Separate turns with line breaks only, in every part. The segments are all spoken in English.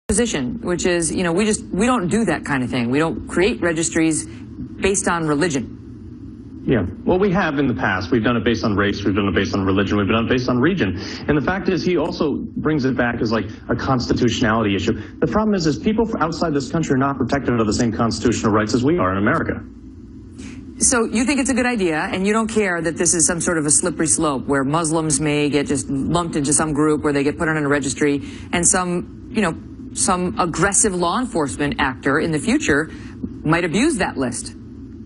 position, which is, you know, we don't do that kind of thing. We don't create registries based on religion.
Yeah, well, we have in the past. We've done it based on race, we've done it based on religion, we've done it based on region. And the fact is, he also brings it back as like a constitutionality issue. The problem is people outside this country are not protected under the same constitutional rights as we are in America.
So you think it's a good idea, and you don't care that this is some sort of a slippery slope where Muslims may get just lumped into some group where they get put on a registry, and some, you know, some aggressive law enforcement actor in the future might abuse that list.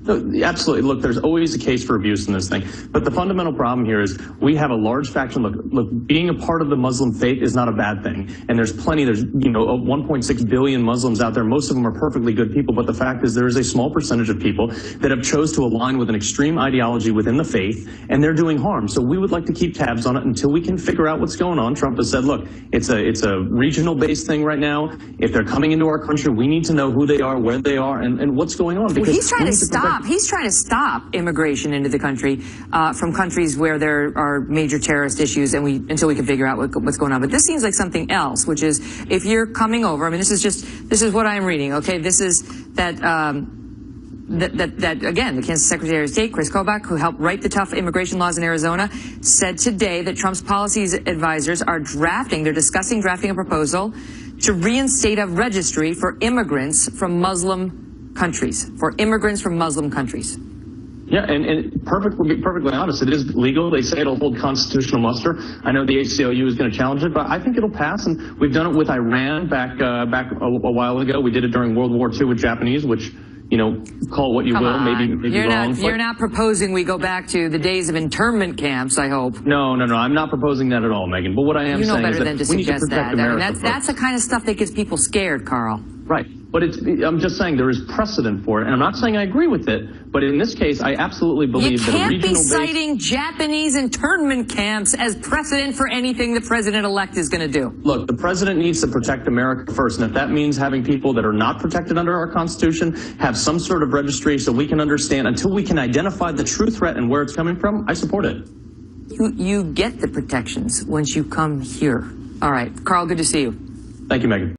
Absolutely. Look, there's always a case for abuse in this thing. But the fundamental problem here is we have a large faction. Look, being a part of the Muslim faith is not a bad thing. And there's 1.6 billion Muslims out there. Most of them are perfectly good people. But the fact is there is a small percentage of people that have chose to align with an extreme ideology within the faith, and they're doing harm. So we would like to keep tabs on it until we can figure out what's going on. Trump has said, look, it's a regional-based thing right now. If they're coming into our country, we need to know who they are, where they are, and what's going on.
Because he's trying to stop. He's trying to stop immigration into the country from countries where there are major terrorist issues, and until we can figure out what's going on. But this seems like something else, which is if you're coming over. I mean, this is what I'm reading. Okay, this is that again, the Kansas Secretary of State, Chris Kobach, who helped write the tough immigration laws in Arizona, said today that Trump's policy advisors are discussing drafting a proposal to reinstate a registry for immigrants from Muslim countries, for immigrants from Muslim countries.
Yeah, and we'll be perfectly honest, it is legal. They say it'll hold constitutional muster. I know the ACLU is going to challenge it, but I think it'll pass. And we've done it with Iran back a while ago. We did it during World War II with Japanese, which, you know, call it what you will, maybe wrong.
You're not proposing we go back to the days of internment camps, I hope.
No, I'm not proposing that at all, Megan. But what I am saying is that we need to protect America.
I mean, that's the kind of stuff that gets people scared, Carl.
Right. But I'm just saying there is precedent for it, and I'm not saying I agree with it, but in this case, I absolutely believe that a regional
You can't be citing Japanese internment camps as precedent for anything the president-elect is going to do.
Look, the president needs to protect America first, and if that means having people that are not protected under our Constitution have some sort of registry so we can understand, until we can identify the true threat and where it's coming from, I support it.
You get the protections once you come here. All right. Carl, good to see you.
Thank you, Megan.